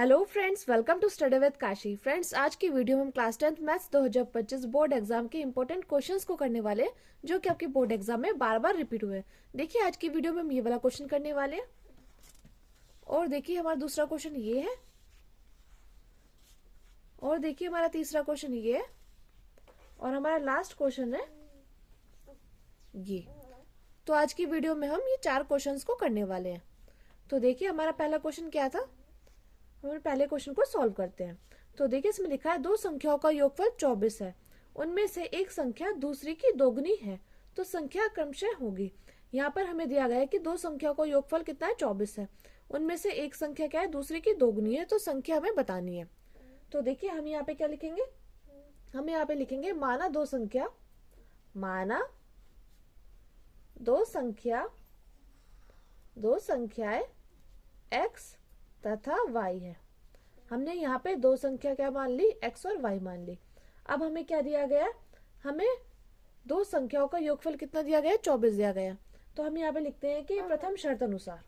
Hello friends, welcome to study with Kashi. Friends, आज की video में हम class 10th maths 2025 board exam के इंपॉर्टेंट क्वेश्चंस को करने वाले हैं, जो कि आपके बोर्ड एग्जाम में बार बार रिपीट हुए। देखिए, आज की वीडियो में हम ये वाला क्वेश्चन करने वाले हैं और देखिए हमारा दूसरा क्वेश्चन ये है और देखिए हमारा तीसरा क्वेश्चन ये है और हमारा लास्ट क्वेश्चन है ये। तो आज की वीडियो में हम ये 4 क्वेश्चंस को करने वाले हैं। तो देखिए हमारा पहला क्वेश्चन क्या था, हम पहले क्वेश्चन को सॉल्व करते हैं। तो देखिए इसमें लिखा है दो संख्याओं का योगफल 24 है, उनमें से एक संख्या दूसरी की दोगुनी है, तो संख्या क्रमशः होगी। यहाँ पर हमें दिया गया है कि दो संख्याओं का योगफल कितना है, 24 है, उनमें से एक संख्या क्या है, दूसरी की दोगुनी है, तो संख्या हमें बतानी है। तो देखिए हम यहाँ पे क्या लिखेंगे, हम यहाँ पे लिखेंगे माना दो संख्याएं x तथा y है। हमने यहाँ पे दो संख्या क्या मान ली, x और y मान ली। अब हमें क्या दिया गया, हमें दो संख्याओं का योगफल कितना दिया गया, 24 दिया गया। तो हम यहाँ पे लिखते हैं कि प्रथम शर्तानुसार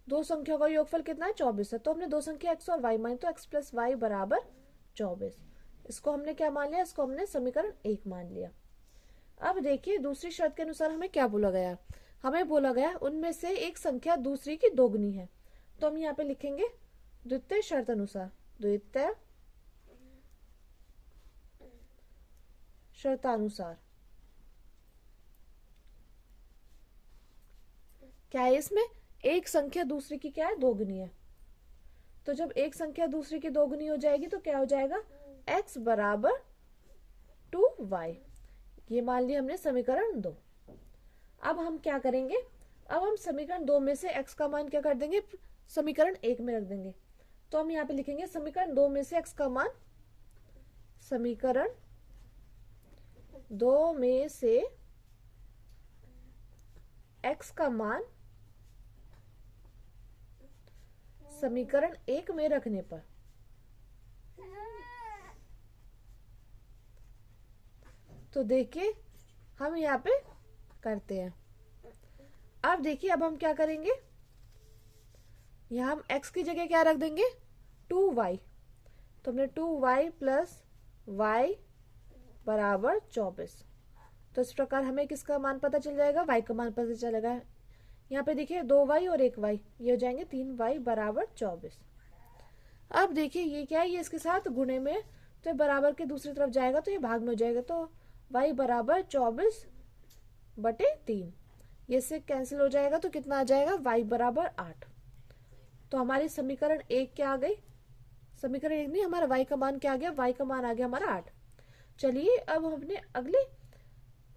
दो संख्याओं का योगफल कितना है, 24 है। तो हमने दो संख्या x और y मानी, तो x प्लस वाई बराबर 24। इसको हमने क्या मान लिया, इसको हमने समीकरण 1 मान लिया। अब देखिए दूसरी शर्त के अनुसार हमें क्या बोला गया, हमें बोला गया उनमें से एक संख्या दूसरी की दोगुनी है। तो हम यहाँ पे लिखेंगे द्वितीय शर्तानुसार क्या है, इसमें एक संख्या दूसरी की क्या है, दोगुनी है। तो जब एक संख्या दूसरी की दोगुनी हो जाएगी तो क्या हो जाएगा, x बराबर 2y। ये मान लिया हमने समीकरण 2। अब हम क्या करेंगे, अब हम समीकरण 2 में से x का मान क्या कर देंगे, समीकरण 1 में रख देंगे। तो हम यहाँ पे लिखेंगे समीकरण 2 में से x का मान, समीकरण 2 में से x का मान समीकरण 1 में रखने पर तो देखिए हम यहाँ पे करते हैं। अब देखिए अब हम क्या करेंगे, यहाँ हम x की जगह क्या रख देंगे, 2y। तो हमने 2y प्लस y बराबर 24। तो इस प्रकार हमें किसका मान पता चल जाएगा, y का मान पता चलेगा। यहाँ पे देखिए 2y और 1y, ये हो जाएंगे 3y बराबर 24। अब देखिए ये क्या है, ये इसके साथ गुणे में, तो बराबर के दूसरी तरफ जाएगा तो ये भाग में हो जाएगा। तो y बराबर 24/3, ये से कैंसिल हो जाएगा तो कितना आ जाएगा, y बराबर 8। तो हमारी समीकरण 1 क्या आ गई, समीकरण 1 नहीं, हमारा y का मान क्या आ गया, y का मान आ गया हमारा 8। चलिए अब हमने अगले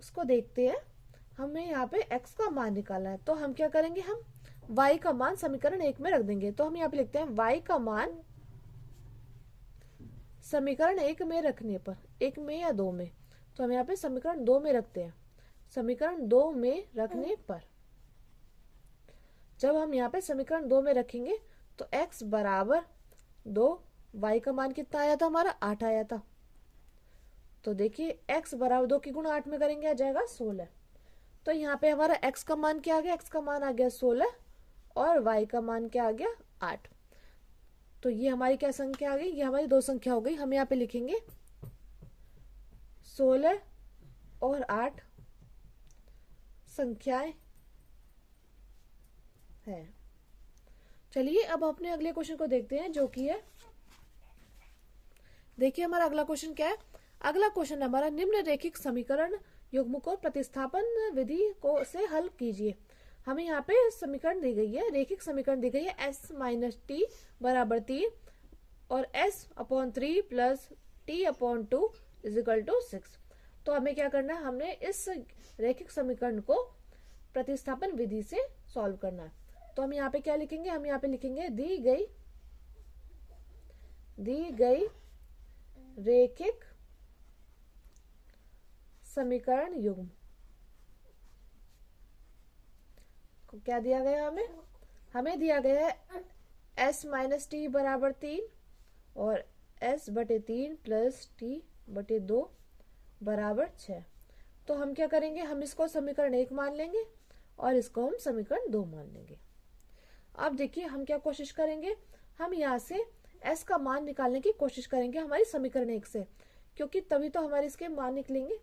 उसको देखते हैं। हमें यहाँ पे x का मान निकालना है, तो हम क्या करेंगे, हम y का मान समीकरण 1 में रख देंगे। तो हम यहाँ पे लिखते हैं y का मान समीकरण 1 में रखने पर, 1 में या 2 में, तो हम यहाँ पे समीकरण 2 में रखते हैं। समीकरण 2 में रखने पर जब हम यहाँ पे समीकरण 2 में रखेंगे तो x बराबर 2, y का मान कितना आया था, हमारा 8 आया था। तो देखिए x बराबर 2 की गुणा 8 में करेंगे, आ जाएगा 16। तो यहाँ पे हमारा x का मान क्या आ गया, x का मान आ गया 16 और y का मान क्या आ गया, 8। तो ये हमारी क्या संख्या आ गई, ये हमारी दो संख्या हो गई। हम यहाँ पे लिखेंगे 16 और 8 संख्याएं हैं। चलिए अब अपने अगले क्वेश्चन को देखते हैं, जो कि है, देखिए हमारा अगला क्वेश्चन क्या है। अगला क्वेश्चन हमारा निम्न रेखिक समीकरण युग्म को प्रतिस्थापन विधि को से हल कीजिए। हमें यहाँ पे समीकरण दी गई है, रेखिक समीकरण दी गई है, s माइनस टी बराबर 3 और s/3 plus t/2 is equal to 6। तो हमें क्या करना है, हमने इस रेखिक समीकरण को प्रतिस्थापन विधि से सॉल्व करना है। तो हम यहाँ पे क्या लिखेंगे, हम यहाँ पे लिखेंगे दी गई रेखिक समीकरण युग्म को क्या दिया गया, हमें दिया गया है s माइनस टी बराबर 3 और s/3 प्लस t/2 बराबर 6। तो हम क्या करेंगे, हम इसको समीकरण 1 मान लेंगे और इसको हम समीकरण 2 मान लेंगे। अब देखिए हम क्या कोशिश करेंगे, हम यहाँ से s का मान निकालने की कोशिश करेंगे हमारी समीकरण 1 से, क्योंकि तभी तो हमारे इसके मान निकलेंगे।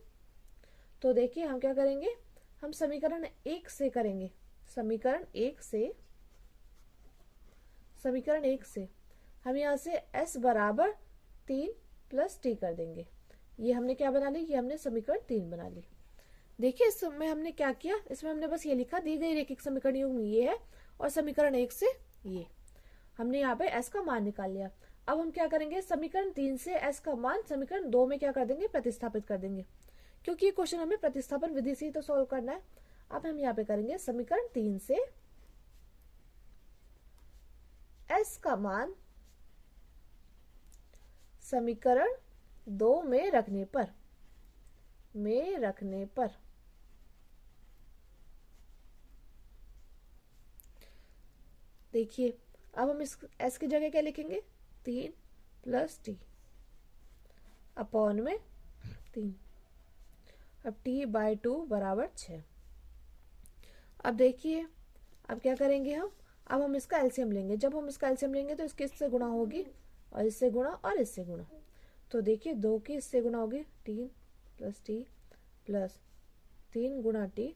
तो देखिए हम क्या करेंगे, हम समीकरण 1 से करेंगे, समीकरण 1 से हम यहाँ से s बराबर 3 प्लस t कर देंगे। ये हमने क्या बना ली, ये हमने समीकरण 3 बना ली। देखिए इसमें हमने क्या किया, इसमें हमने बस ये लिखा, दी गई रैखिक समीकरण युग्म ये है और समीकरण 1 से ये हमने यहाँ पे s का मान निकाल लिया। अब हम क्या करेंगे, समीकरण 3 से s का मान समीकरण 2 में क्या कर देंगे, प्रतिस्थापित कर देंगे, क्योंकि ये क्वेश्चन हमें प्रतिस्थापन विधि से ही तो सॉल्व करना है। अब हम यहाँ पे करेंगे समीकरण 3 से s का मान समीकरण 2 में रखने पर देखिए अब हम इस s की जगह क्या लिखेंगे, 3 प्लस t अपॉन में 3, अब t बाय 2 बराबर 6। अब देखिए अब क्या करेंगे हम, अब हम इसका एलसीएम लेंगे। जब हम इसका एलसीएम लेंगे तो इसकी इससे गुणा होगी और इससे गुणा और इससे गुणा। तो देखिए 2 की इससे गुणा होगी 3 प्लस t प्लस 3 गुणा t।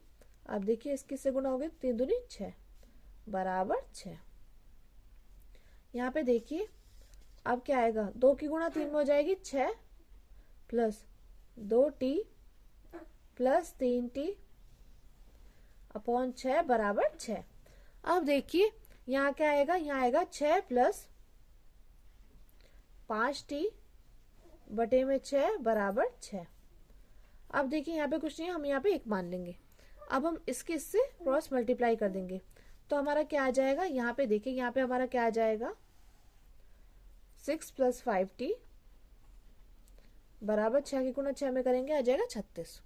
अब देखिए इसकी इससे गुणा होगी 3 दूनी 6 बराबर 6। यहाँ पे देखिए अब क्या आएगा, 2 की गुणा 3 में हो जाएगी 6 plus 2t plus 3t upon 6 बराबर 6। अब देखिए यहाँ क्या आएगा, यहाँ आएगा 6 प्लस 5t बटे में 6 बराबर 6। अब देखिए यहाँ पे कुछ नहीं है, हम यहाँ पे 1 मान लेंगे। अब हम इसके इससे क्रॉस मल्टीप्लाई कर देंगे तो हमारा क्या आ जाएगा, यहाँ पे देखिए यहाँ पे हमारा क्या आ जाएगा, 6 प्लस 5t बराबर 6 की गुणा 6 में करेंगे आ जाएगा 36।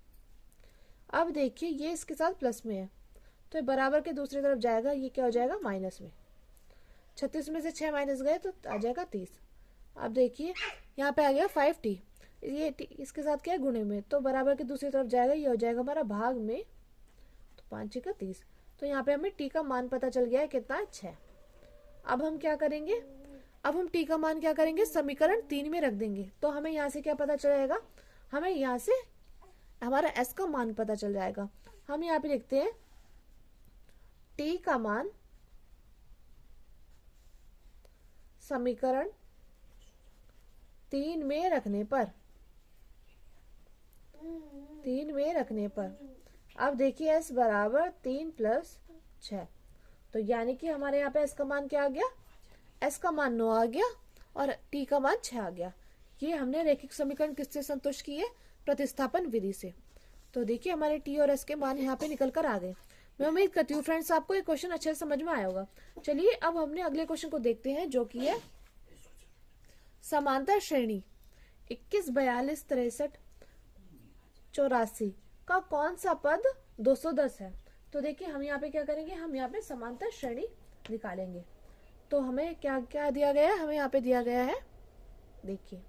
अब देखिए ये इसके साथ प्लस में है तो बराबर के दूसरी तरफ जाएगा, ये क्या हो जाएगा माइनस में। 36 में से 6 माइनस गए तो आ जाएगा 30। अब देखिए यहाँ पे आ गया 5t, ये इसके साथ क्या है गुणे में, तो बराबर के दूसरी तरफ जाएगा, ये हो जाएगा हमारा भाग में, तो 5 का 30। तो यहाँ पे हमें t का मान पता चल गया है कितना, 6। अब हम क्या करेंगे, अब हम t का मान क्या करेंगे, समीकरण 3 में रख देंगे। तो हमें यहाँ से क्या पता चलेगा, हमें यहाँ से हमारा s का मान पता चल जाएगा। हम यहाँ पे लिखते हैं t का मान समीकरण 3 में रखने पर अब देखिए s बराबर 3 प्लस 6, तो यानी कि हमारे यहाँ पे s का मान क्या आ गया, s का मान 9 आ गया और t का मान 6 आ गया। ये हमने रैखिक समीकरण किससे संतुष्ट किए, प्रतिस्थापन विधि से। तो देखिए हमारे t और s के मान यहाँ पे निकल कर आ गए। मैं उम्मीद करती हूँ फ्रेंड्स आपको ये क्वेश्चन अच्छे से समझ में आया होगा। चलिए अब हमने अगले क्वेश्चन को देखते हैं, जो कि है समांतर श्रेणी 21, 42, 63, 84 का कौन सा पद 210 है। तो देखिए हम यहाँ पे क्या करेंगे, हम यहाँ पे समांतर श्रेणी निकालेंगे। तो हमें क्या क्या दिया गया है, हमें यहाँ पे दिया गया है, देखिए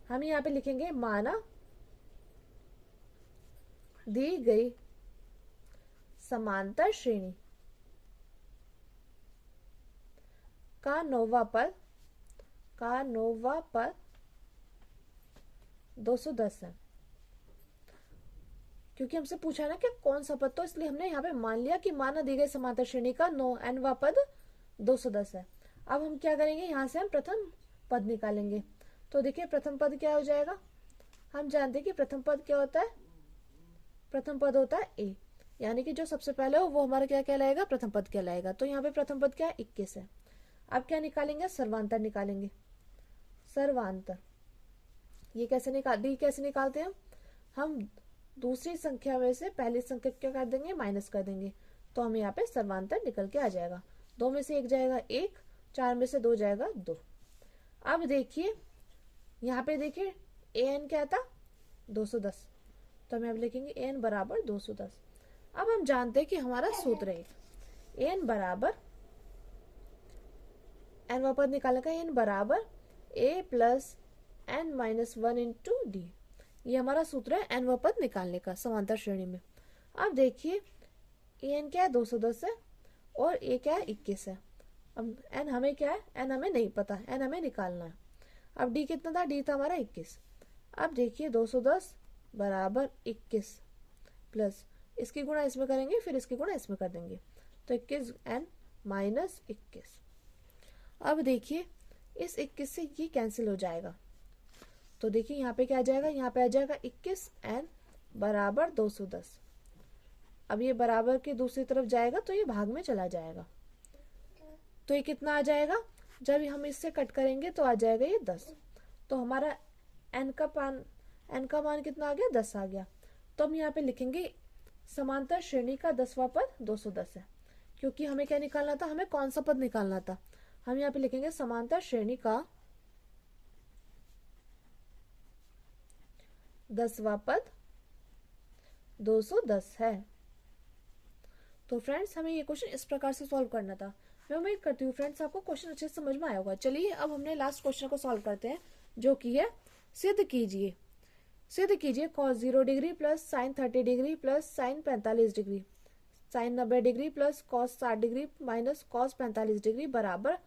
हम यहाँ पे लिखेंगे, माना दी गई समांतर श्रेणी का नौवां पद 210 है। क्योंकि हमसे पूछा ना कि कौन सा पद, तो इसलिए हमने यहाँ पे मान लिया कि माना दी गई समांतर श्रेणी का nवां पद 210 है। अब हम क्या करेंगे, यहाँ से हम प्रथम पद निकालेंगे। तो देखिए प्रथम पद क्या हो जाएगा, हम जानते हैं कि प्रथम पद क्या होता है, प्रथम पद होता है a, यानी कि जो सबसे पहले हो वो हमारा क्या कहलाएगा, प्रथम पद कहलाएगा। तो यहाँ पे प्रथम पद क्या है, 21 है। अब क्या निकालेंगे, सर्वांतर निकालेंगे। सर्वांतर ये कैसे निकालते हैं हम दूसरी संख्या में से पहली संख्या क्या कर देंगे, माइनस कर देंगे। तो हमें यहाँ पे सर्वांतर निकल के आ जाएगा। 2 में से 1 जाएगा 1, 4 में से 2 जाएगा 2। अब देखिए यहाँ पे देखिए an क्या था, 210, तो हम अब लिखेंगे an बराबर 210। अब हम जानते हैं कि हमारा सूत्र है n बराबर, n पद निकालने का, n बराबर a plus n minus 1 into D, ये हमारा सूत्र है n व पद निकालने का समांतर श्रेणी में। अब देखिए n क्या है 210 है और a क्या है 21 है। अब n हमें क्या है, n हमें नहीं पता, n हमें निकालना है। अब d कितना था, d था हमारा 21। अब देखिए 210 बराबर 21 प्लस इसकी गुणा इसमें करेंगे, फिर इसकी गुणा इसमें कर देंगे, तो 21n माइनस 21। अब देखिए इस 21 से ये कैंसिल हो जाएगा, तो देखिए यहाँ पे क्या आ जाएगा, यहाँ पे आ जाएगा 21n बराबर 210। अब ये बराबर के दूसरी तरफ जाएगा तो ये भाग में चला जाएगा, तो ये कितना आ जाएगा, जब हम इससे कट करेंगे तो आ जाएगा ये 10। तो हमारा n का मान कितना आ गया, 10 आ गया। तो हम यहाँ पे लिखेंगे समांतर श्रेणी का 10वां पद 210 है, क्योंकि हमें क्या निकालना था, हमें कौन सा पद निकालना था। हम यहाँ पे लिखेंगे समांतर श्रेणी का 10वां पद 210 है। तो फ्रेंड्स हमें ये क्वेश्चन इस प्रकार से सॉल्व करना था। मैं उम्मीद करती हूँ फ्रेंड्स आपको क्वेश्चन अच्छे से समझ में आया होगा। चलिए अब हमने लास्ट क्वेश्चन को सॉल्व करते हैं, जो कि है सिद्ध कीजिए cos 0 degree plus sign 30 degree plus sine 45 degree sine 90 degree plus cos 60 degree minus cos 45 degree बराबर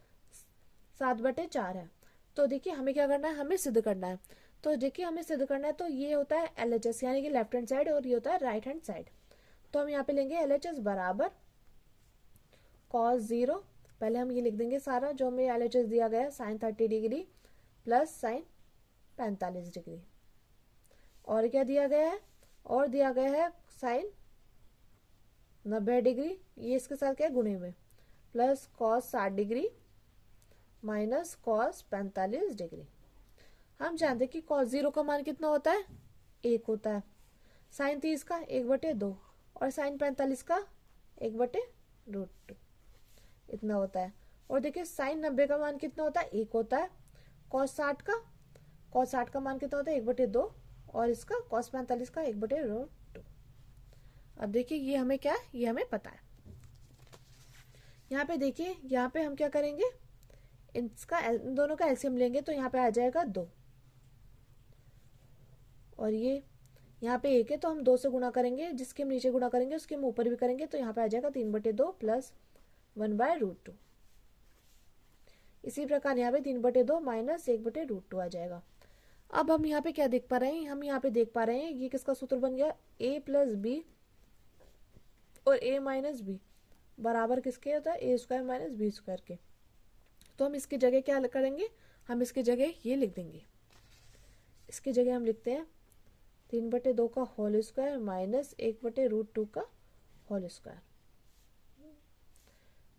7/4 है। तो देखिए हमें क्या करना है, हमें सिद्ध करना है। तो देखिए हमें सिद्ध करना है, तो ये होता है LHS यानी कि लेफ्ट हैंड साइड और ये होता है राइट हैंड साइड। तो हम यहाँ पे लेंगे LHS बराबर cos 0, पहले हम ये लिख देंगे सारा जो हमें LHS दिया गया है, sine 30 degree plus sine 45 degree, और क्या दिया गया है, और दिया गया है साइन 90 डिग्री, ये इसके साथ क्या है गुणे में, plus cos 60 degree minus cos 45 degree. हम जानते हैं कि cos 0 का मान कितना होता है, 1 होता है, साइन 30 का 1/2 और साइन 45 का 1/√2 इतना होता है। और देखिए साइन 90 का मान कितना होता है, 1 होता है। cos 60 का मान कितना होता है, 1/2 और इसका cos 45 का 1/√2। अब देखिए ये हमें क्या है, ये हमें पता है। यहाँ पे देखिए, यहाँ पे हम क्या करेंगे, इन दोनों का एलसीएम लेंगे, तो यहाँ पे आ जाएगा 2 और ये यहाँ पे 1 है तो हम 2 से गुणा करेंगे, जिसके हम नीचे गुणा करेंगे उसके हम ऊपर भी करेंगे, तो यहाँ पे आ जाएगा 3/2 प्लस 1/√2। इसी प्रकार यहाँ पे 3/2 माइनस 1/√2 आ जाएगा। अब हम यहाँ पे क्या देख पा रहे हैं, हम यहाँ पे देख पा रहे हैं ये किसका सूत्र बन गया, a प्लस बी और a माइनस बी बराबर किसके होता है, a square minus B square के। तो हम इसकी जगह क्या करेंगे, हम इसकी जगह ये लिख देंगे, इसकी जगह हम लिखते हैं 3/2 का होल स्क्वायर माइनस 1/√2 का होल स्क्वायर।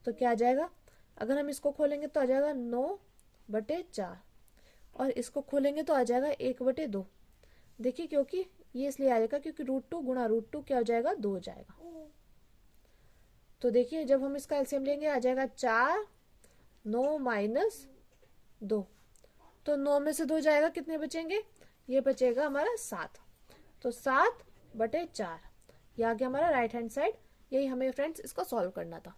तो क्या आ जाएगा, अगर हम इसको खोलेंगे तो आ जाएगा 9/4 और इसको खोलेंगे तो आ जाएगा 1/2। देखिए क्योंकि ये इसलिए आ जाएगा क्योंकि √2 गुणा √2 क्या हो जाएगा, 2 हो जाएगा। तो देखिए जब हम इसका एलसीएम लेंगे आ जाएगा 4, 9 माइनस 2, तो 9 में से 2 जाएगा, कितने बचेंगे, ये बचेगा हमारा 7। तो 7/4 ये आ गया हमारा राइट हैंड साइड। यही हमें फ्रेंड्स इसको सॉल्व करना था।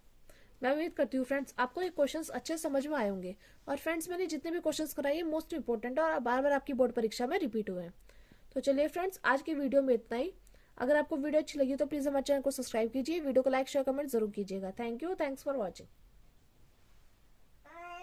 मैं उम्मीद करती हूँ फ्रेंड्स आपको ये क्वेश्चंस अच्छे समझ में आए होंगे। और फ्रेंड्स मैंने जितने भी क्वेश्चंस कराए मोस्ट इंपॉर्टेंट और बार बार आपकी बोर्ड परीक्षा में रिपीट हुए हैं। तो चलिए फ्रेंड्स आज की वीडियो में इतना ही। अगर आपको वीडियो अच्छी लगी तो प्लीज़ हमारे चैनल को सब्सक्राइब कीजिए, वीडियो को लाइक शेयर कमेंट जरूर कीजिएगा। Thank you, thanks for watching.